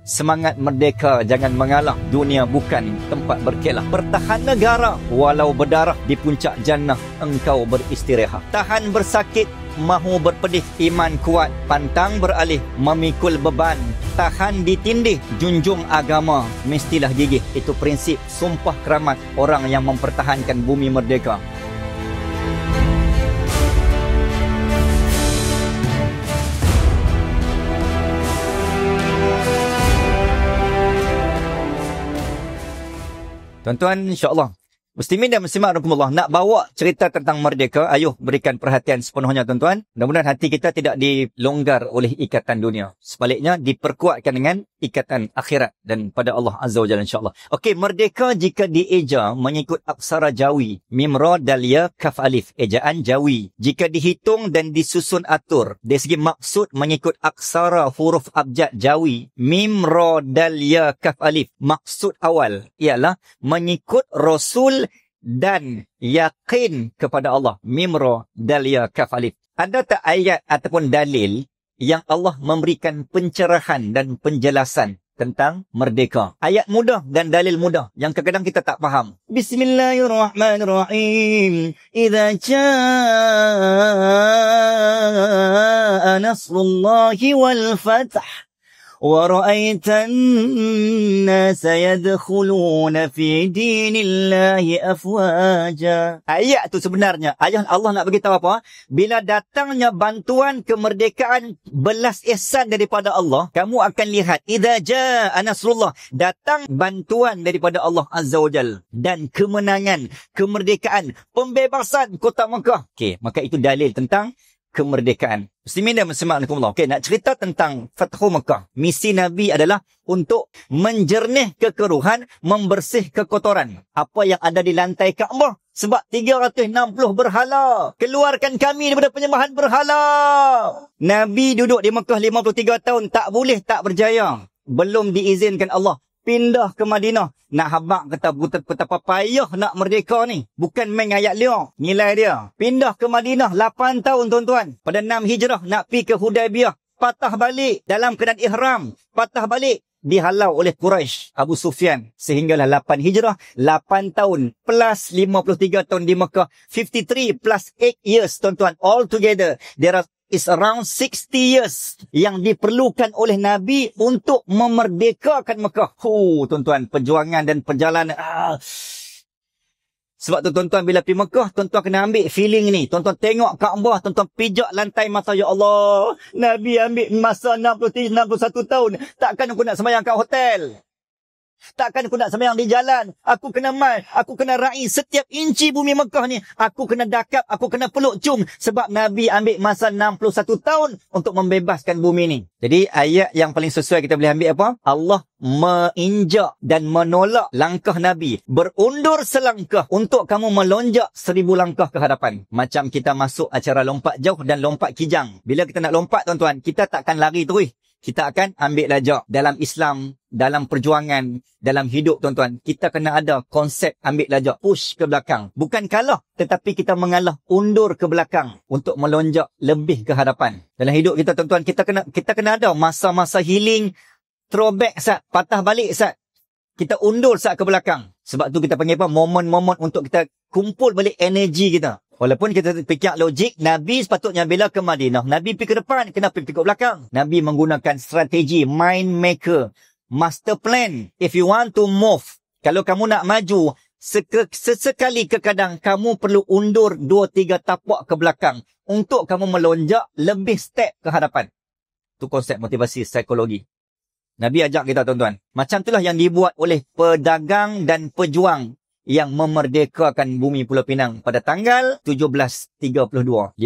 Semangat merdeka, jangan mengalah. Dunia bukan tempat berkelah. Pertahan negara, walau berdarah. Di puncak jannah, engkau beristirahat. Tahan bersakit, mahu berpedih. Iman kuat, pantang beralih. Memikul beban, tahan ditindih. Junjung agama, mestilah gigih. Itu prinsip sumpah keramat orang yang mempertahankan bumi merdeka. Tuan-tuan, insya-Allah, muslimin dan muslimat rahimakumullah, nak bawa cerita tentang merdeka, ayuh berikan perhatian sepenuhnya tuan-tuan. Mudah-mudahan hati kita tidak dilonggar oleh ikatan dunia. Sebaliknya, diperkuatkan dengan ikatan akhirat dan pada Allah Azza wa Jalla, insya-Allah. Okey, merdeka jika dieja mengikut aksara Jawi, mim ra dal ya kaf alif, ejaan Jawi. Jika dihitung dan disusun atur dari segi maksud mengikut aksara huruf abjad Jawi, mim ra dal ya kaf alif, maksud awal ialah mengikut Rasul dan yakin kepada Allah. Mim ra dal ya kaf alif. Ada tak ayat ataupun dalil yang Allah memberikan pencerahan dan penjelasan tentang merdeka? Ayat mudah dan dalil mudah yang kadang-kadang kita tak faham. Bismillahirrahmanirrahim. Idza jaa nasrullahi wal fath وَرَأَيْتَ النَّاسَ يَدْخُلُونَ فِي دِينِ اللَّهِ أَفْوَاجًا. Ayat tu sebenarnya, ayat Allah nak beritahu apa? Bila datangnya bantuan kemerdekaan belas ihsan daripada Allah, kamu akan lihat, idza jaa nasrullah, datang bantuan daripada Allah Azza wa Jalla dan kemenangan, kemerdekaan, pembebasan kota Mekah. Okey, maka itu dalil tentang kemerdekaan. Muslimin dan muslimat rahimakumullah. Okey, nak cerita tentang Fathu Mekah. Misi Nabi adalah untuk menjernih kekeruhan, membersih kekotoran apa yang ada di lantai Kaabah. Sebab 360 berhala. Keluarkan kami daripada penyembahan berhala. Nabi duduk di Mekah 53 tahun, tak boleh, tak berjaya. Belum diizinkan Allah pindah ke Madinah. Nak habak kata betapa payah nak merdeka ni. Bukan main ayat liar. Nilai dia. Pindah ke Madinah 8 tahun tuan-tuan. Pada 6 Hijrah nak pergi ke Hudaibiyah. Patah balik dalam keadaan ihram. Patah balik. Dihalau oleh Quraisy, Abu Sufyan. Sehinggalah 8 Hijrah. 8 tahun plus 53 tahun di Mekah. 53 plus 8 years tuan-tuan. All together. There is around 60 years yang diperlukan oleh Nabi untuk memerdekakan Mekah. Tuan-tuan, perjuangan dan perjalanan. Sebab tu tuan-tuan, bila pergi Mekah, tuan-tuan kena ambil feeling ni. Tuan-tuan tengok Kaabah, tuan-tuan pijak lantai mata, ya Allah, Nabi ambil masa 61 tahun. Takkan aku nak sembahyang kat hotel? Takkan aku nak sembahyang di jalan? Aku kena aku kena raih setiap inci bumi Mekah ni. Aku kena dakap, aku kena peluk cium. Sebab Nabi ambil masa 61 tahun untuk membebaskan bumi ni. Jadi ayat yang paling sesuai kita boleh ambil apa? Allah menginjak dan menolak langkah Nabi. Berundur selangkah untuk kamu melonjak 1000 langkah ke hadapan. Macam kita masuk acara lompat jauh dan lompat kijang. Bila kita nak lompat tuan-tuan, kita takkan lari terus. Kita akan ambil lajak. Dalam Islam, dalam perjuangan, dalam hidup tuan-tuan, kita kena ada konsep ambil lajak, push ke belakang. Bukan kalah, tetapi kita mengalah, undur ke belakang untuk melonjak lebih ke hadapan. Dalam hidup kita tuan-tuan, kita kena ada masa-masa healing, throwback sat, patah balik sat. Kita undur sat ke belakang. Sebab tu kita panggil apa? Momen-momen untuk kita kumpul balik energi kita. Walaupun kita fikir logik, Nabi sepatutnya bila ke Madinah, Nabi pergi ke depan, kenapa pergi ke belakang? Nabi menggunakan strategi, mind maker, master plan. If you want to move, kalau kamu nak maju, sesekali kekadang kamu perlu undur 2-3 tapak ke belakang untuk kamu melonjak lebih step ke hadapan. Itu konsep motivasi psikologi. Nabi ajak kita tuan-tuan. Macam itulah yang dibuat oleh pedagang dan pejuang yang memerdekakan bumi Pulau Pinang pada tanggal 1732, 54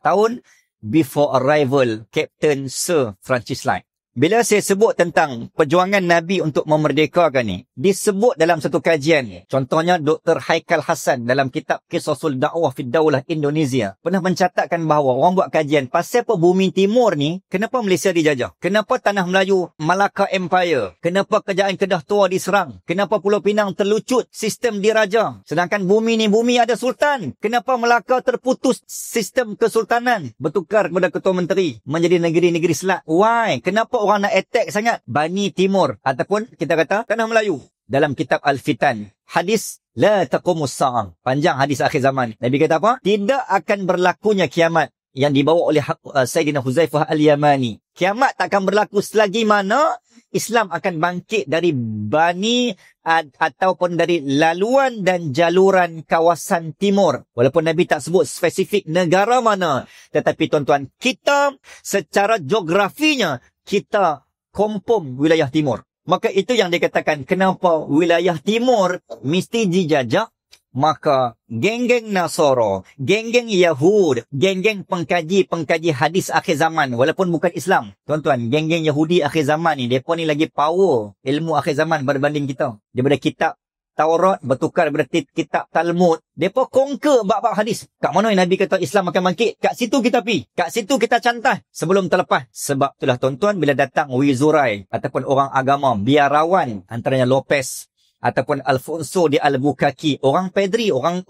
tahun before arrival Captain Sir Francis Light. Bila saya sebut tentang perjuangan Nabi untuk memerdekakan ni, disebut dalam satu kajian. Contohnya Dr. Haikal Hasan dalam kitab Qisasul Da'wah fi Daulah Indonesia pernah mencatatkan bahawa orang buat kajian pasal apa bumi timur ni, kenapa Malaysia dijajah? Kenapa tanah Melayu Malacca Empire? Kenapa kerajaan Kedah Tua diserang? Kenapa Pulau Pinang terlucut sistem diraja? Sedangkan bumi ni bumi ada sultan. Kenapa Melaka terputus sistem kesultanan? Bertukar kepada ketua menteri menjadi negeri-negeri selat. Why? Kenapa orang nak attack sangat Bani Timur ataupun kita kata tanah Melayu. Dalam kitab Al-Fitan, hadis la taqumus sa'ah, panjang hadis akhir zaman. Nabi kata apa? Tidak akan berlakunya kiamat, yang dibawa oleh Sayyidina Huzaifah Al-Yamani. Kiamat tak akan berlaku selagi mana Islam akan bangkit dari Bani ataupun dari laluan dan jaluran kawasan timur. Walaupun Nabi tak sebut spesifik negara mana, tetapi tuan-tuan, kita secara geografinya kita kompom wilayah timur. Maka itu yang dikatakan kenapa wilayah timur mesti dijajah. Maka geng-geng Nasara, geng-geng Yahud, geng-geng pengkaji hadis akhir zaman, walaupun bukan Islam. Tuan-tuan, geng-geng Yahudi akhir zaman ni, mereka ni lagi power ilmu akhir zaman berbanding kita. Daripada kitab Taurat bertukar daripada kitab Talmud. Mereka conquer bab-bab hadis. Kat mana Nabi kata Islam akan bangkit? Kat situ kita pergi. Kat situ kita cantas sebelum terlepas. Sebab itulah tuan-tuan, bila datang Wizurai ataupun orang agama biarawan, antaranya Lopez ataupun Alfonso di Albuquerque, orang pedri, orang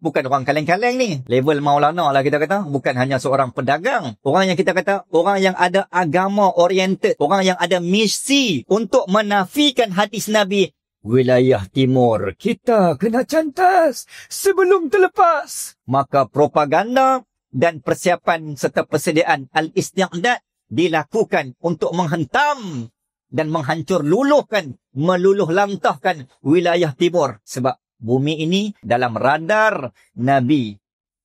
bukan orang kaleng-kaleng ni. Level Maulana lah kita kata. Bukan hanya seorang pedagang. Orang yang kita kata, orang yang ada agama oriented. Orang yang ada misi untuk menafikan hadis Nabi. Wilayah timur, kita kena cantas sebelum terlepas. Maka propaganda dan persiapan serta persediaan al-isti'dad dilakukan untuk menghentam dan menghancur meluluh lantahkan wilayah timur. Sebab bumi ini dalam radar Nabi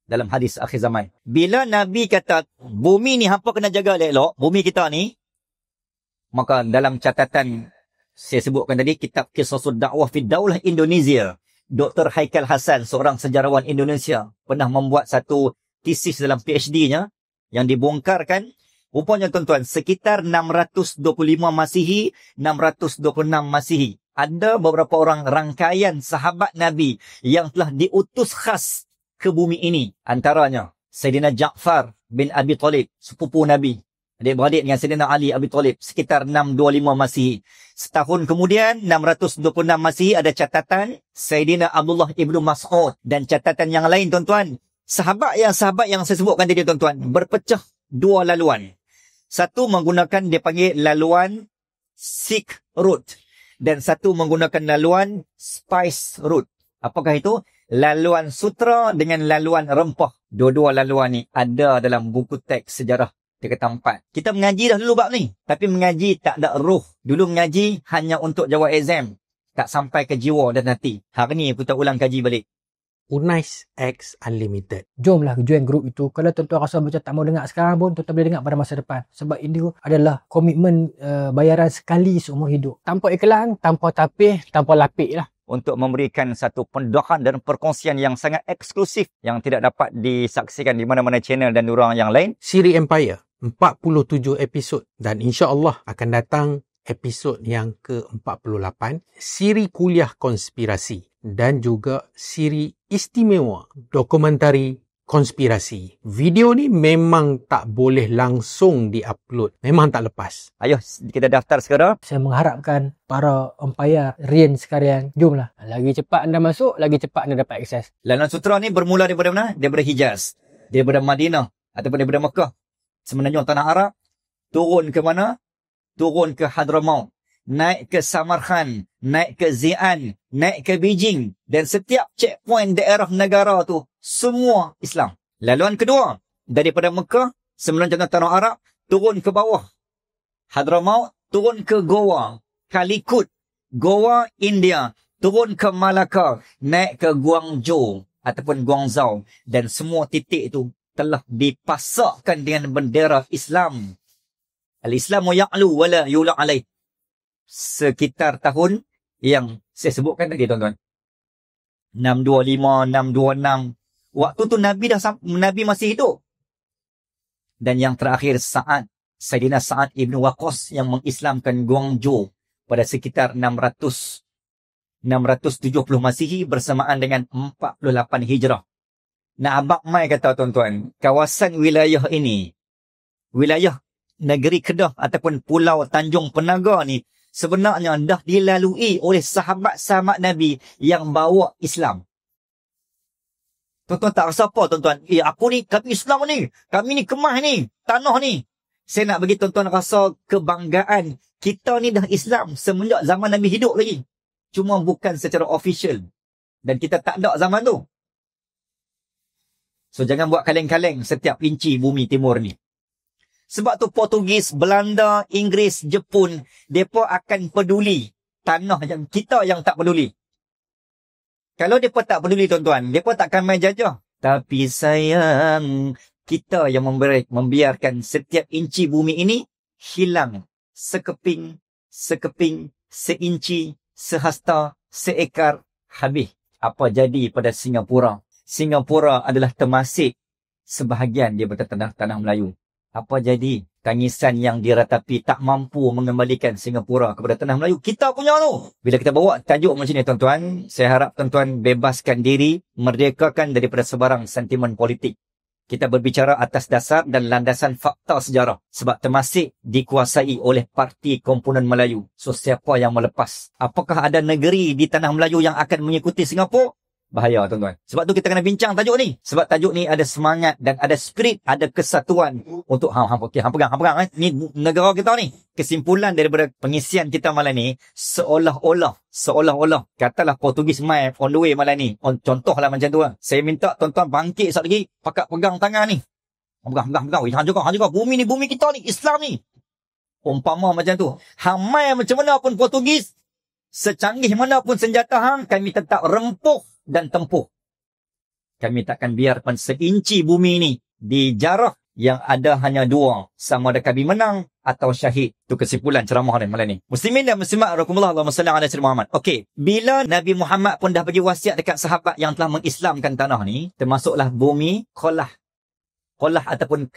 dalam hadis akhir zaman. Bila Nabi kata bumi ni hampa kena jaga elok, bumi kita ni, maka dalam catatan saya sebutkan tadi, kitab Qisasul Da'wah fi Daulah Indonesia, Dr. Haikal Hasan, seorang sejarawan Indonesia, pernah membuat satu tesis dalam PhD-nya yang dibongkarkan. Rupanya tuan-tuan, sekitar 625 Masihi, 626 Masihi, ada beberapa orang rangkaian sahabat Nabi yang telah diutus khas ke bumi ini. Antaranya Sayyidina Ja'far bin Abi Talib, sepupu Nabi, adik-beradik dengan Sayyidina Ali Abi Talib, sekitar 625 Masihi. Setahun kemudian, 626 Masihi, ada catatan Sayyidina Abdullah ibnu Mas'ud. Dan catatan yang lain, tuan-tuan, sahabat yang saya sebutkan tadi, tuan-tuan, berpecah dua laluan. Satu menggunakan, dia panggil laluan Sikh Route, dan satu menggunakan laluan Spice Route. Apakah itu? Laluan sutra dengan laluan rempah. Dua-dua laluan ni ada dalam buku teks sejarah. Dia kata 4. Kita mengaji dah dulu bab ni. Tapi mengaji tak ada roh. Dulu mengaji hanya untuk jawab exam. Tak sampai ke jiwa dan hati. Hari ni kita ulang kaji balik. Unais X Unlimited. Jomlah join grup itu. Kalau tuan-tuan rasa macam tak mau dengar sekarang pun, tuan-tuan boleh dengar pada masa depan. Sebab ini adalah komitmen bayaran sekali seumur hidup. Tanpa iklan, tanpa tapih, tanpa lapik lah. Untuk memberikan satu pendoakan dan perkongsian yang sangat eksklusif yang tidak dapat disaksikan di mana-mana channel dan diorang yang lain. Siri Empire. 47 episod dan insya-Allah akan datang episod yang ke-48, siri kuliah konspirasi dan juga siri istimewa dokumentari konspirasi. Video ni memang tak boleh langsung diupload, memang tak lepas. Ayuh kita daftar sekarang. Saya mengharapkan para umpire Rian sekalian, jomlah. Lagi cepat anda masuk, lagi cepat anda dapat akses. Laluan sutra ni bermula daripada mana? Daripada Hijaz, daripada Madinah ataupun daripada Mekah. Semenanjung tanah Arab, turun ke mana? Turun ke Hadramaut, naik ke Samarkand, naik ke Xi'an, naik ke Beijing. Dan setiap checkpoint daerah negara tu, semua Islam. Laluan kedua, daripada Mekah, semenanjung tanah Arab, turun ke bawah Hadramaut, turun ke Goa, Calicut, Goa, India, turun ke Malacca, naik ke Guangzhou ataupun Guangzhou. Dan semua titik itu telah dipasakkan dengan bendera Islam. Al-Islamu ya'lu wa la yula alaih. Sekitar tahun yang saya sebutkan tadi, tuan-tuan. 625, 626. Waktu tu Nabi masih hidup. Dan yang terakhir Sayyidina Sa'ad ibn Waqqas yang mengislamkan Guangzhou pada sekitar 670 Masihi bersamaan dengan 48 Hijrah. Nah, Abang Mai kata, tuan-tuan, kawasan wilayah ini, wilayah negeri Kedah ataupun pulau Tanjung Penaga ni, sebenarnya dah dilalui oleh sahabat-sahabat Nabi yang bawa Islam. Tuan-tuan tak rasa apa, tuan-tuan? Aku ni, kami Islam ni. Kami ni kemah ni. Tanah ni. Saya nak bagi tuan-tuan rasa kebanggaan. Kita ni dah Islam semenjak zaman Nabi hidup lagi. Cuma bukan secara official. Dan kita tak ada zaman tu. So jangan buat kaleng-kaleng setiap inci bumi timur ni. Sebab tu Portugis, Belanda, Inggeris, Jepun, mereka akan peduli tanah yang kita yang tak peduli. Kalau mereka tak peduli tuan-tuan, mereka takkan main jajah. Tapi sayang, kita yang membiarkan setiap inci bumi ini hilang. Sekeping, seinci, sehasta, seekar, habis. Apa jadi pada Singapura? Singapura adalah termasik sebahagian daripada tanah Melayu. Apa jadi? Tangisan yang diratapi tak mampu mengembalikan Singapura kepada tanah Melayu. Kita punya tu. Bila kita bawa tajuk macam ni tuan-tuan, saya harap tuan-tuan bebaskan diri, merdekakan daripada sebarang sentimen politik. Kita berbicara atas dasar dan landasan fakta sejarah. Sebab termasik dikuasai oleh parti komponen Melayu. So siapa yang melepas? Apakah ada negeri di tanah Melayu yang akan mengikuti Singapura? Bahaya tuan-tuan. Sebab tu kita kena bincang tajuk ni. Sebab tajuk ni ada semangat dan ada spirit, ada kesatuan untuk hang pegang. Ni negara kita ni. Kesimpulan daripada pengisian kita malam ni, seolah-olah katalah Portugis mai on the way malam ni. Contohlah macam tu lah. Saya minta tuan-tuan bangkit sekali lagi, pakat pegang tangan ni. Pegang. Hang juga. Bumi ni bumi kita ni, Islam ni. Umpama macam tu. Hang mai macam mana pun Portugis, secanggih mana pun senjata hang, kami tetap rempuh dan tempuh. Kami takkan biarkan seinci bumi ni dijarah yang ada hanya dua. Sama ada kami menang atau syahid. Itu kesimpulan ceramah ni malam ni. Muslimin dan muslimat rahimakumullah, Allahumma salli ala sayyidina Muhammad. Okey, bila Nabi Muhammad pun dah bagi wasiat dekat sahabat yang telah mengislamkan tanah ni, termasuklah bumi Qolah ataupun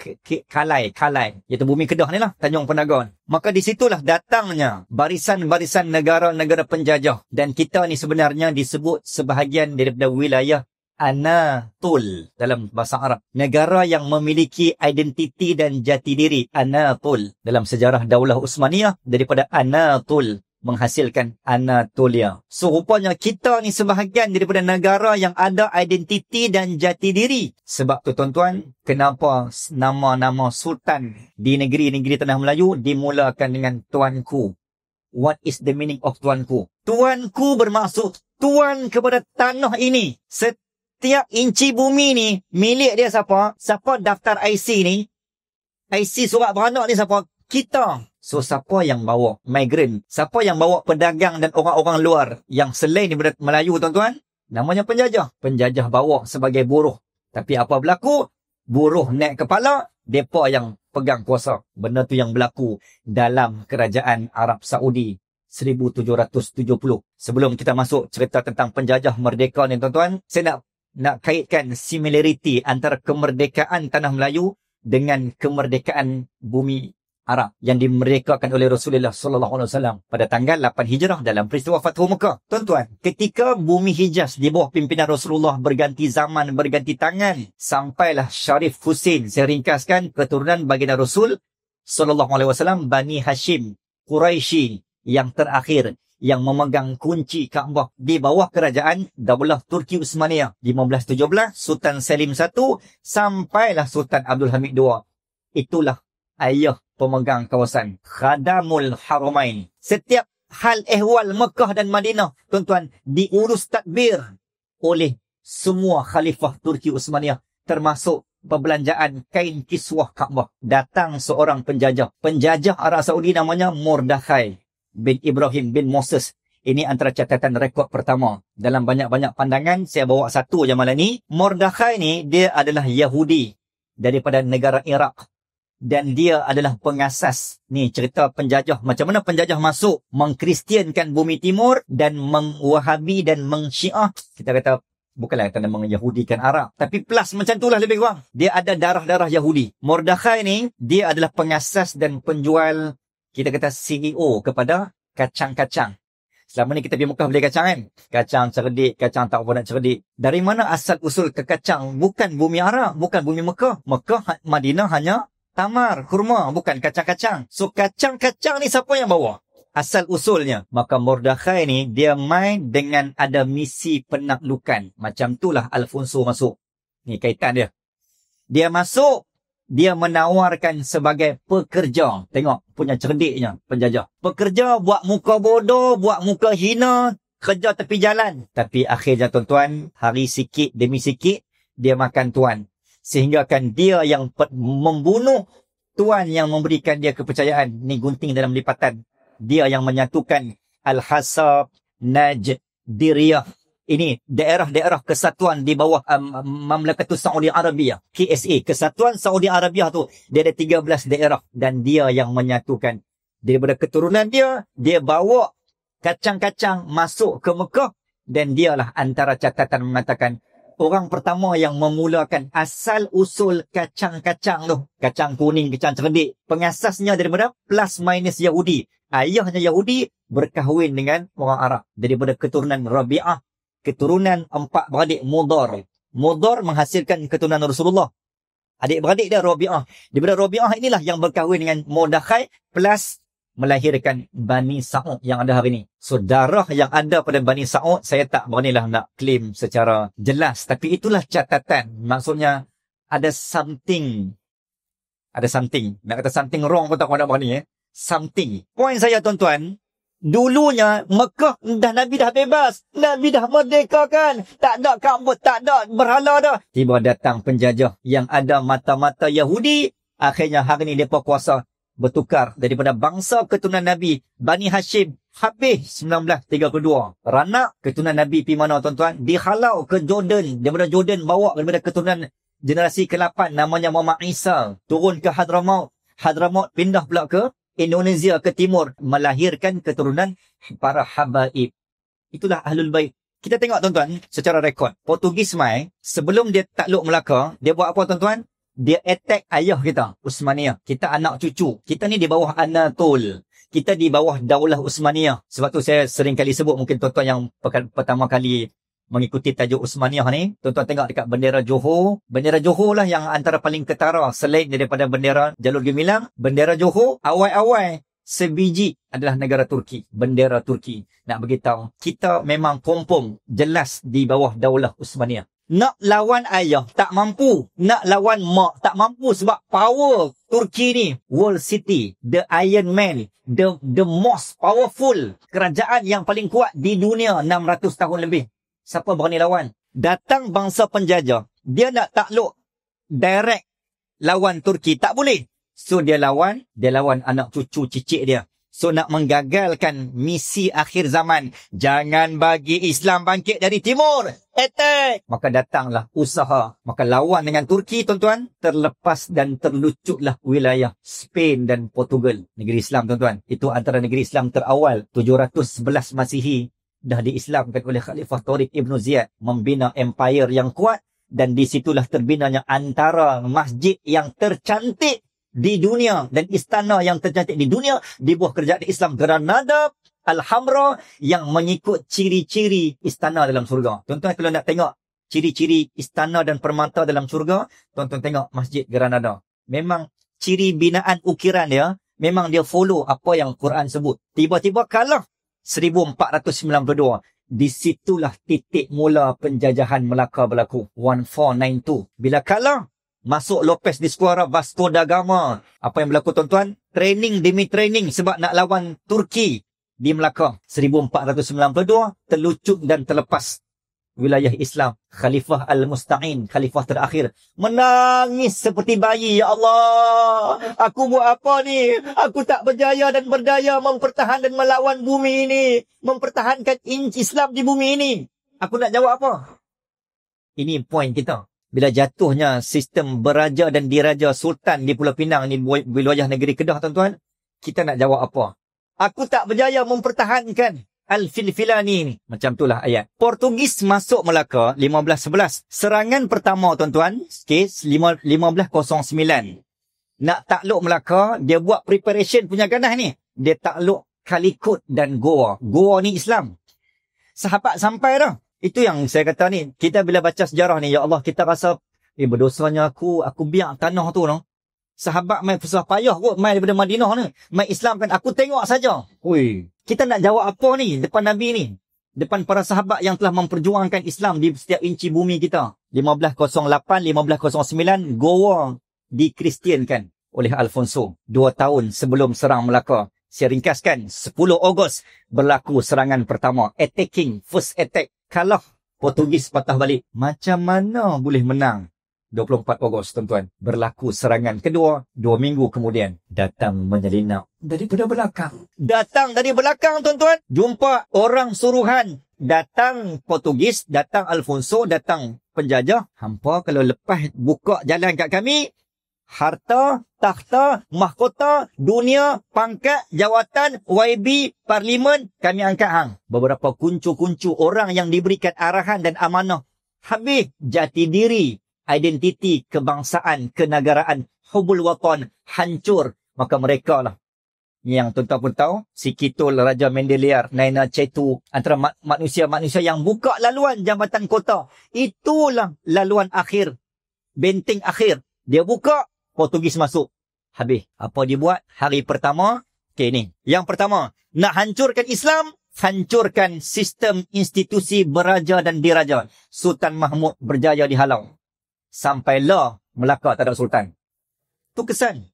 Kalai, iaitu bumi Kedah ni lah, Tanjung Penagon. Maka di situlah datangnya barisan-barisan negara-negara penjajah. Dan kita ni sebenarnya disebut sebahagian daripada wilayah Anatul dalam bahasa Arab. Negara yang memiliki identiti dan jati diri. Anatul. Dalam sejarah Daulah Uthmaniyah, daripada Anatul menghasilkan Anatolia. So rupanya kita ni sebahagian daripada negara yang ada identiti dan jati diri. Sebab tu tuan-tuan, kenapa nama-nama sultan di negeri-negeri tanah Melayu dimulakan dengan tuanku? What is the meaning of tuanku? Tuanku bermaksud tuan kepada tanah ini. Setiap inci bumi ni milik dia siapa? Siapa daftar IC ni? IC surat beranak ni siapa? Kita. So, siapa yang bawa migran? Siapa yang bawa pedagang dan orang-orang luar yang selain daripada Melayu, tuan-tuan? Namanya penjajah. Penjajah bawa sebagai buruh. Tapi apa berlaku? Buruh naik kepala, mereka yang pegang kuasa. Benda tu yang berlaku dalam kerajaan Arab Saudi 1770. Sebelum kita masuk cerita tentang penjajah merdeka ni, tuan-tuan, saya nak kaitkan similarity antara kemerdekaan tanah Melayu dengan kemerdekaan bumi Arab yang dimerdekakan oleh Rasulullah SAW pada tanggal 8 Hijrah dalam peristiwa Fathu Mekah. Tuan-tuan, ketika bumi Hijaz di bawah pimpinan Rasulullah berganti zaman, berganti tangan, sampailah Syarif Husin, saya ringkaskan, keturunan baginda Rasul SAW, Bani Hashim, Quraisy yang terakhir, yang memegang kunci Kaabah di bawah kerajaan Daulah Turki Uthmaniyah. 1517, Sultan Selim I, sampailah Sultan Abdul Hamid II. Itulah ayah pemegang kawasan Khadamul Haramain. Setiap hal ehwal Mekah dan Madinah, tuan-tuan, diurus tadbir oleh semua khalifah Turki Uthmaniyah, termasuk perbelanjaan kain kiswah Kaabah. Datang seorang penjajah Arab Saudi namanya Mordakhai bin Ibrahim bin Moses. Ini antara catatan rekod pertama. Dalam banyak-banyak pandangan, saya bawa satu je malam ni. Mordakhai ni, dia adalah Yahudi daripada negara Iraq. Dan dia adalah pengasas. Ni cerita penjajah. Macam mana penjajah masuk mengkristiankan bumi timur dan mengwahabi dan mengsyiah. Kita kata, bukanlah kata mengyahudikan Arab. Tapi plus macam itulah lebih kurang. Dia ada darah-darah Yahudi. Mordakhai ni, dia adalah pengasas dan penjual, kita kata CEO kepada kacang-kacang. Selama ni kita pergi Mekah beli kacang kan? Kacang cerdik, kacang tak apa nak cerdik. Dari mana asal usul ke kacang? Bukan bumi Arab, bukan bumi Mekah. Mekah, Madinah hanya tamar, kurma, bukan kacang-kacang. So kacang-kacang ni siapa yang bawa? Asal usulnya. Maka Mordakhai ni dia main dengan ada misi penaklukan. Macam itulah Alfonso masuk. Ni kaitan dia. Dia masuk dia menawarkan sebagai pekerja. Tengok punya cerdiknya penjajah. Pekerja buat muka bodoh, buat muka hina, kerja tepi jalan. Tapi akhirnya tuan-tuan, hari sikit demi sikit, dia makan tuan. Sehingga kan dia yang membunuh tuan yang memberikan dia kepercayaan. Ni gunting dalam lipatan. Dia yang menyatukan Al-Hasab, Najd, Diriyah. Ini daerah-daerah kesatuan di bawah Mamlakatul Saudi Arabia, KSA. Kesatuan Saudi Arabia tu, dia ada 13 daerah. Dan dia yang menyatukan. Daripada keturunan dia, dia bawa kacang-kacang masuk ke Mekah. Dan dialah antara catatan mengatakan, orang pertama yang memulakan asal usul kacang-kacang tu. Kacang kuning, kacang cerdik. Pengasasnya daripada plus minus Yahudi. Ayahnya Yahudi berkahwin dengan orang Arab. Daripada keturunan Rabi'ah. Keturunan 4 beradik Mudar. Mudar menghasilkan keturunan Rasulullah. Adik-beradik dia Rabi'ah. Daripada Rabi'ah inilah yang berkahwin dengan Mordekhai plus melahirkan Bani Sa'ud yang ada hari ini. So, darah yang ada pada Bani Sa'ud, saya tak beranilah nak claim secara jelas. Tapi itulah catatan. Maksudnya, ada something. Nak kata something wrong pun tak nak berani. Something. Poin saya tuan-tuan, dulunya Mekah Nabi dah bebas. Nabi dah merdeka kan. Tak ada Kaabah, tak ada berhala dah. Tiba datang penjajah yang ada mata-mata Yahudi. Akhirnya hari ni mereka kuasa bertukar daripada bangsa keturunan Nabi Bani Hashim. Habis 1932. Ranak keturunan Nabi pergi mana tuan-tuan? Dihalau ke Jordan. Daripada Jordan bawa daripada keturunan generasi ke-8 namanya Muhammad Isa. Turun ke Hadramaut. Hadramaut pindah pula ke Indonesia ke timur, melahirkan keturunan para habaib. Itulah Ahlul Bait. Kita tengok tuan-tuan secara rekod. Portugis mai, sebelum dia takluk Melaka, dia buat apa tuan-tuan? Dia attack ayah kita, Uthmaniyah. Kita anak cucu. Kita ni di bawah Anatol. Kita di bawah Daulah Uthmaniyah. Sebab tu saya sering kali sebut, mungkin tuan-tuan yang pertama kali mengikuti tajuk Uthmaniyah ni, tuan-tuan tengok dekat bendera Johor. Bendera Johor lah yang antara paling ketara selain daripada bendera Jalur Gemilang. Bendera Johor awal-awal sebiji adalah negara Turki. Bendera Turki. Nak beritahu, kita memang kompong jelas di bawah Daulah Uthmaniyah. Nak lawan ayah tak mampu. Nak lawan mak tak mampu sebab power Turki ni, World City, the Iron Man, the most powerful kerajaan yang paling kuat di dunia 600 tahun lebih. Siapa berani lawan? Datang bangsa penjajah. Dia nak takluk direct lawan Turki. Tak boleh. So, dia lawan anak cucu cicit dia. So, nak menggagalkan misi akhir zaman. Jangan bagi Islam bangkit dari timur. Attack! Maka datanglah usaha. Maka lawan dengan Turki, tuan-tuan. Terlepas dan terlucutlah wilayah Spain dan Portugal. Negeri Islam, tuan-tuan. Itu antara negeri Islam terawal. 711 Masihi. Dah diislamkan oleh Khalifah Tariq Ibn Ziyad, membina empire yang kuat, dan disitulah terbinanya antara masjid yang tercantik di dunia dan istana yang tercantik di dunia di bawah kerajaan Islam, Granada Al-Hamra, yang mengikut ciri-ciri istana dalam surga. Tuan-tuan kalau nak tengok ciri-ciri istana dan permata dalam surga, tuan-tuan tengok Masjid Granada. Memang ciri binaan ukiran dia, memang dia follow apa yang Quran sebut. Tiba-tiba kalah 1492. Disitulah titik mula penjajahan Melaka berlaku. 1492. Bila kalah, masuk Lopez de Esquerra, Vasco da Gama. Apa yang berlaku tuan-tuan? Training demi training sebab nak lawan Turki di Melaka. 1492 terlucut dan terlepas wilayah Islam. Khalifah Al-Musta'in, khalifah terakhir, menangis seperti bayi. Ya Allah, aku buat apa ni? Aku tak berjaya dan berdaya mempertahankan dan melawan bumi ini, mempertahankan Islam di bumi ini. Aku nak jawab apa? Ini poin kita. Bila jatuhnya sistem beraja dan diraja sultan di Pulau Pinang ni, wilayah negeri Kedah, tuan-tuan, kita nak jawab apa? Aku tak berjaya mempertahankan Al-Filfilani ni. Macam itulah ayat. Portugis masuk Melaka 1511. Serangan pertama tuan-tuan, kes 1509. Nak takluk Melaka, dia buat preparation punya ganas ni. Dia takluk Calicut dan Goa. Goa ni Islam. Sahabat sampai dah. Itu yang saya kata ni. Kita bila baca sejarah ni, ya Allah, kita rasa berdosanya aku biar tanah tu no. Sahabat main susah payah kot main daripada Madinah ni. Main Islam kan, aku tengok saja. Hui, kita nak jawab apa ni depan Nabi ni? Depan para sahabat yang telah memperjuangkan Islam di setiap inci bumi kita. 1508, 1509, Goa dikristiankan oleh Alfonso 2 tahun sebelum serang Melaka. Saya ringkaskan, 10 Ogos berlaku serangan pertama, first attack, kalah, Portugis patah balik. Macam mana boleh menang? 24 Ogos, tuan-tuan, berlaku serangan kedua. 2 minggu kemudian, datang menyelinap daripada belakang. Datang dari belakang, tuan-tuan. Jumpa orang suruhan. Datang Portugis, datang Alfonso, datang penjajah. Hampa kalau lepas buka jalan kat kami, harta, takhta, mahkota, dunia, pangkat, jawatan, YB, parlimen, kami angkat hang. Beberapa kuncu-kuncu orang yang diberikan arahan dan amanah. Habis jati diri, identiti, kebangsaan, kenegaraan, hubul watan, hancur. Maka mereka lah yang tuan-tuan pun tahu, si Kitul, Raja Mendeliar, Naina Cetu, antara manusia-manusia yang buka laluan jambatan kota. Itulah laluan akhir, benteng akhir. Dia buka, Portugis masuk. Habis. Apa dia buat? Hari pertama, ni. Yang pertama, nak hancurkan Islam, hancurkan sistem institusi beraja dan diraja. Sultan Mahmud berjaya dihalau. Sampailah Melaka tak ada sultan. Itu kesan.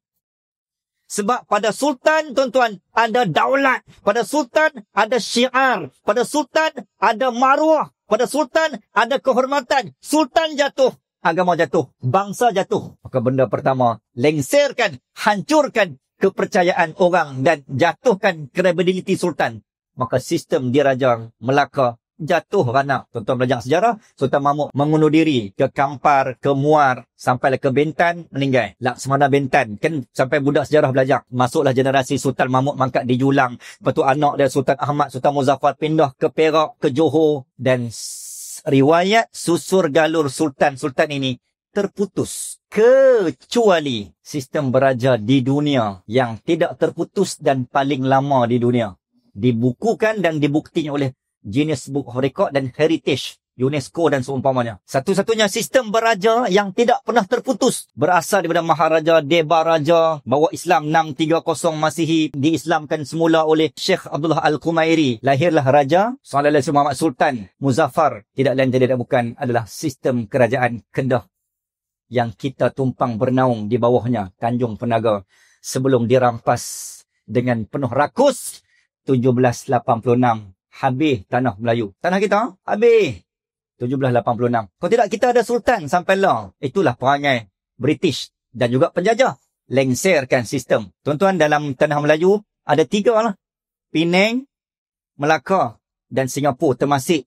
Sebab pada sultan, tuan-tuan, ada daulat. Pada sultan, ada syiar. Pada sultan, ada maruah. Pada sultan, ada kehormatan. Sultan jatuh, agama jatuh, bangsa jatuh. Maka benda pertama, lengserkan, hancurkan kepercayaan orang dan jatuhkan kredibiliti sultan. Maka sistem diraja Melaka jatuh rana. Tuan-tuan belajar sejarah, Sultan Mahmud mengunuh diri ke Kampar, ke Muar, sampai ke Bentan, meninggal. Laksamana Bentan. Kan sampai budak sejarah belajar. Masuklah generasi Sultan Mahmud mangkat di Julang. Lepas tu anak dia Sultan Ahmad, Sultan Muzaffar pindah ke Perak, ke Johor. Dan riwayat susur galur sultan-sultan ini terputus. Kecuali sistem beraja di dunia yang tidak terputus dan paling lama di dunia. Dibukukan dan dibuktikan oleh Guinness Book of Record dan Heritage, UNESCO dan seumpamanya. Satu-satunya sistem beraja yang tidak pernah terputus. Berasal daripada Maharaja Deba Raja, bawa Islam 630 Masihi, diislamkan semula oleh Syekh Abdullah Al-Qumairi. Lahirlah Raja Sallallahu Alaihi Wasallam Sultan Muzaffar. Tidak lain tidak bukan adalah sistem kerajaan Kedah yang kita tumpang bernaung di bawahnya, Tanjung Penaga, sebelum dirampas dengan penuh rakus 1786. Habis tanah Melayu. Tanah kita habis 1786. Kalau tidak kita ada sultan sampailah. Itulah perangai British dan juga penjajah. Lengserkan sistem. Tuan-tuan, dalam tanah Melayu ada 3 lah. Penang, Melaka dan Singapura termasuk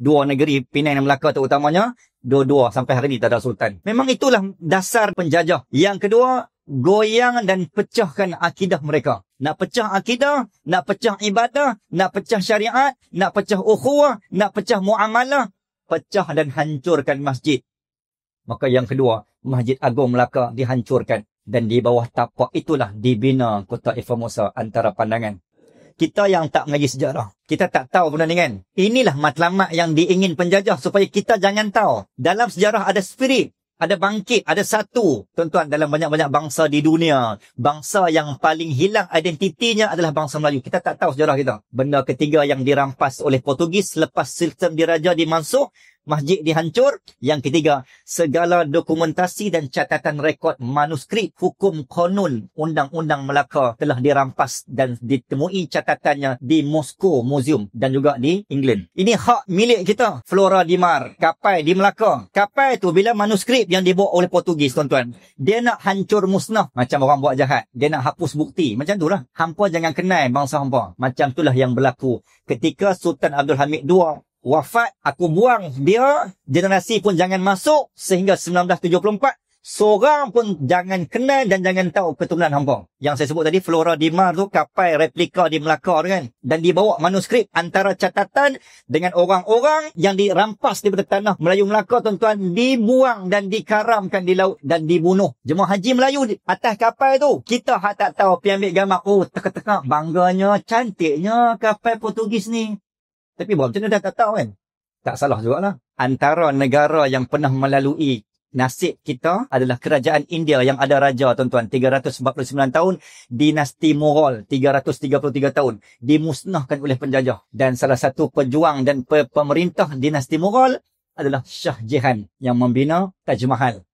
2 negeri, Penang dan Melaka terutamanya. 2 sampai hari ini tak ada sultan. Memang itulah dasar penjajah. Yang kedua, goyang dan pecahkan akidah mereka. Nak pecah akidah, nak pecah ibadah, nak pecah syariat, nak pecah ukhuwah, nak pecah muamalah, pecah dan hancurkan masjid. Maka yang kedua, Masjid Agung Melaka dihancurkan. Dan di bawah tapak itulah dibina kota Formosa antara pandangan. Kita yang tak mengaji sejarah, kita tak tahu benda ni kan. Inilah matlamat yang diingin penjajah supaya kita jangan tahu. Dalam sejarah ada spirit. Ada bangkit, ada satu. Tuan-tuan, dalam banyak-banyak bangsa di dunia, bangsa yang paling hilang identitinya adalah bangsa Melayu. Kita tak tahu sejarah kita. Benda ketiga yang dirampas oleh Portugis lepas sistem diraja dimansuh, masjid dihancur. Yang ketiga, segala dokumentasi dan catatan rekod manuskrip hukum konun undang-undang Melaka telah dirampas dan ditemui catatannya di Moscow Museum dan juga di England. Ini hak milik kita. Flora di Mar, kapal di Melaka. Kapal tu bila manuskrip yang dibawa oleh Portugis, tuan-tuan, dia nak hancur musnah macam orang buat jahat. Dia nak hapus bukti. Macam itulah. Hampa jangan kenal bangsa hampa. Macam itulah yang berlaku ketika Sultan Abdul Hamid II wafat, aku buang dia, generasi pun jangan masuk sehingga 1974. Seorang pun jangan kenal dan jangan tahu keturunan hampa. Yang saya sebut tadi, Flora di Mar tu kapal replika di Melaka kan. Dan dibawa manuskrip antara catatan dengan orang-orang yang dirampas daripada tanah Melayu Melaka, tuan-tuan, dibuang dan dikaramkan di laut dan dibunuh. Jemaah haji Melayu di atas kapal tu. Kita hak tak tahu, pergi ambil gambar. Oh, teka-teka, bangganya, cantiknya kapal Portugis ni. Tapi macam mana dah tak tahu kan? Tak salah jugalah. Antara negara yang pernah melalui nasib kita adalah kerajaan India yang ada raja, tuan-tuan. 349 tahun. Dinasti Mughal 333 tahun. Dimusnahkan oleh penjajah. Dan salah satu pejuang dan pemerintah dinasti Mughal adalah Shah Jahan yang membina Taj Mahal.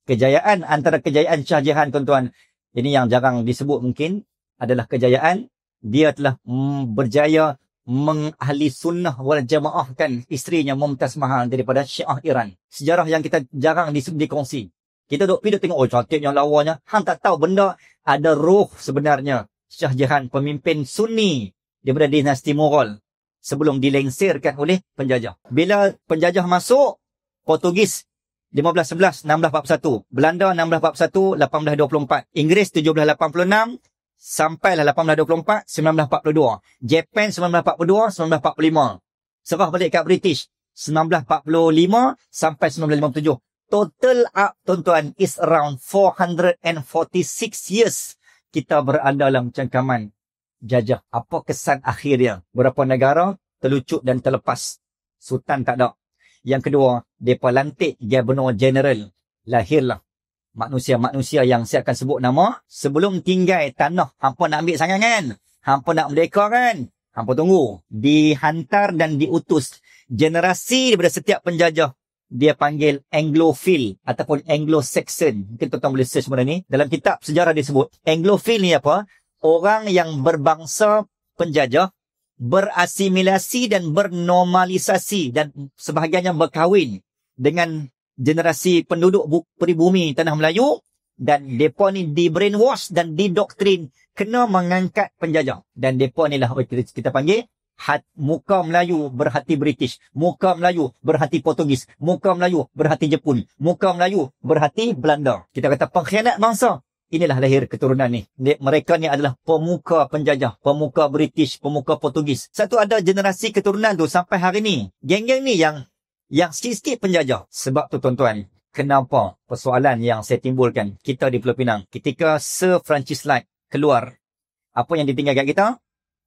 Kejayaan antara kejayaan Shah Jahan, tuan-tuan, ini yang jarang disebut mungkin, adalah kejayaan dia telah berjaya mengahli sunnah wal jamaahkan isterinya Mumtaz Mahal daripada Syiah Iran. Sejarah yang kita jarang dikongsi. Kita duk tengok, oh cantiknya lawanya. Hang tak tahu benda ada roh sebenarnya. Shah Jahan pemimpin Sunni daripada dinasti Mughal sebelum dilengsirkan oleh penjajah. Bila penjajah masuk, Portugis 1511, 1641. Belanda 1641, 1824. Inggris 1786, sampailah 1824, 1942. Japan 1942, 1945. Serah balik kat British 1945 sampai 1957. Total up, tuan-tuan, is around 446 years kita berada dalam cengkaman jajah. Apa kesan akhir dia? Berapa negara terlucut dan terlepas. Sultan tak ada. Yang kedua, mereka lantik Governor General. Lahirlah manusia-manusia yang saya akan sebut nama. Sebelum tinggal tanah, hampa nak ambil sangat kan? Hampa nak merdeka kan? Hampa tunggu. Dihantar dan diutus generasi daripada setiap penjajah. Dia panggil Anglophile ataupun Anglo-Saxon. Mungkin tuan-tuan boleh search benda ni. Dalam kitab sejarah disebut. Anglophile ni apa? Orang yang berbangsa penjajah, berasimilasi dan bernormalisasi dan sebahagiannya berkahwin dengan generasi penduduk peribumi tanah Melayu, dan mereka ni di brainwash dan didoktrin kena mengangkat penjajah. Dan mereka ni lah kita panggil muka Melayu berhati British, muka Melayu berhati Portugis, muka Melayu berhati Jepun, muka Melayu berhati Belanda. Kita kata pengkhianat bangsa. Inilah lahir keturunan ni. Mereka ni adalah pemuka penjajah, pemuka British, pemuka Portugis. Satu ada generasi keturunan tu sampai hari ni. Geng-geng ni yang sikit-sikit penjajah. Sebab tu tuan-tuan, kenapa persoalan yang saya timbulkan kita di Pulau Pinang. Ketika Sir Francis Light keluar, apa yang ditinggalkan kita?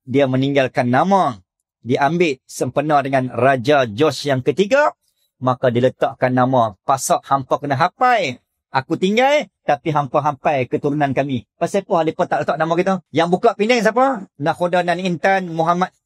Dia meninggalkan nama. Diambil sempena dengan Raja George yang ketiga. Maka diletakkan nama. Pasak hampa kena hafal. Aku tinggal, tapi hampa-hampai keturunan kami. Pasal apa mereka tak letak nama kita? Yang buka Penang siapa? Nakhoda Nan Intan,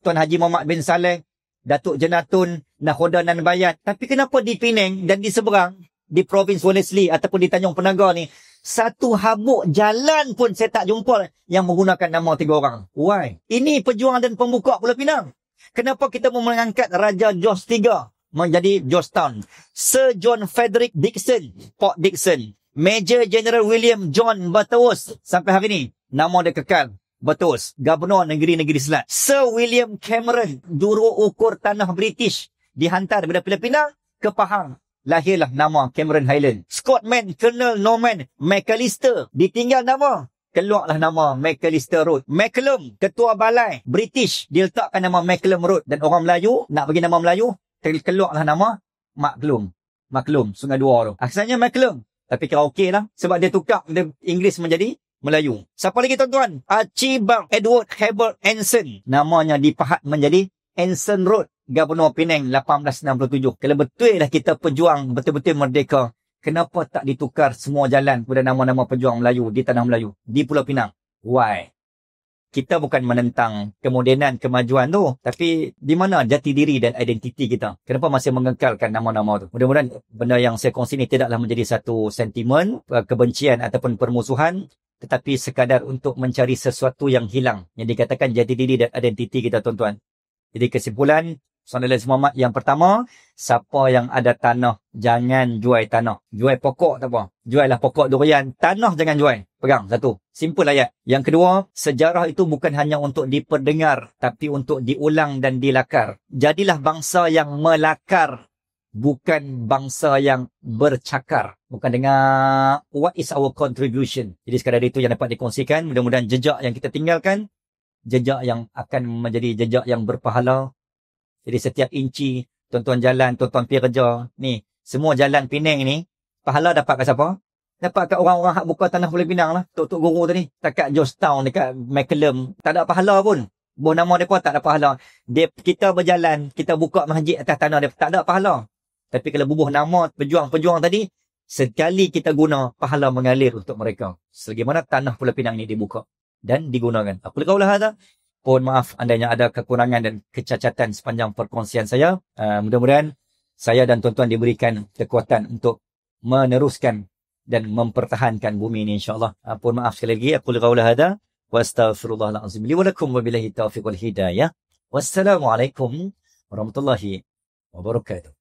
Tuan Haji Muhammad bin Saleh, Datuk Jenatun, Nakhoda Nan Bayat. Tapi kenapa di Penang dan di seberang, di Provinsi Wellesley ataupun di Tanjung Penaga ni, satu habuk jalan pun saya tak jumpa yang menggunakan nama 3 orang. Why? Ini pejuang dan pembuka Pulau Pinang. Kenapa kita mau mengangkat Raja George III menjadi Georgetown? Sir John Frederick Dixon, Port Dickson, Major General William John Butterworth, sampai hari ni nama dia kekal, Butterworth, Gubernur negeri-negeri Selat. Sir William Cameron, juru ukur tanah British, dihantar daripada Pulau Pinang ke Pahang. Lahirlah nama Cameron Highland. Scotsman Colonel Norman Macalister, ditinggal nama, keluarlah nama Macalister Road. Macklem, ketua balai British, diletakkan nama Macklem Road. Dan orang Melayu nak bagi nama Melayu, keluarlah nama Maklum, Sungai Dua tu. Asalnya Macklem, tapi kira okey lah. Sebab dia tukar dari Inggeris menjadi Melayu. Siapa lagi tuan-tuan? Archibald Edward Herbert Anson. Namanya dipahat menjadi Anson Road. Gubernur Penang 1867. Kalau betul lah kita pejuang betul-betul merdeka, kenapa tak ditukar semua jalan kepada nama-nama pejuang Melayu di tanah Melayu, di Pulau Pinang? Why? Kita bukan menentang kemodenan, kemajuan tu. Tapi di mana jati diri dan identiti kita? Kenapa masih mengekalkan nama-nama tu? Mudah-mudahan benda yang saya kongsi ni tidaklah menjadi satu sentimen, kebencian ataupun permusuhan. Tetapi sekadar untuk mencari sesuatu yang hilang. Yang dikatakan jati diri dan identiti kita, tuan-tuan. Jadi kesimpulan, Saudara Muhammad, yang pertama, siapa yang ada tanah, jangan jual tanah. Jual pokok tak apa. Jual lah pokok durian. Tanah jangan jual. Pegang, satu. Simple ayat. Yang kedua, sejarah itu bukan hanya untuk diperdengar, tapi untuk diulang dan dilakar. Jadilah bangsa yang melakar, bukan bangsa yang bercakar. Bukan dengar, what is our contribution? Jadi sekadar itu yang dapat dikongsikan. Mudah-mudahan jejak yang kita tinggalkan, jejak yang akan menjadi jejak yang berpahala. Jadi setiap inci, tuan-tuan jalan, tuan-tuan pergi kerja, ni, semua jalan Penang ni, pahala dapat kat siapa? Dapat kat orang-orang hak buka tanah Pulau Pinang lah. Tok-tok guru tadi, dekat Georgetown, dekat Macklem, tak ada pahala pun. Buah nama mereka tak ada pahala. Kita berjalan, kita buka masjid atas tanah dia, tak ada pahala. Tapi kalau bubuh nama pejuang-pejuang tadi, sekali kita guna, pahala mengalir untuk mereka. Sebagaimana tanah Pulau Pinang ni dibuka dan digunakan. Aku kaulah hadza. Mohon maaf andainya ada kekurangan dan kecacatan sepanjang perkongsian saya. Mudah-mudahan saya dan tuan-tuan diberikan kekuatan untuk meneruskan dan mempertahankan bumi ini insya-Allah. Mohon maaf sekali lagi. Aku qaula hada wa astaghfirullahal azim li wa lakum wa billahi taufiq wal hidayah. Wassalamualaikum warahmatullahi wabarakatuh.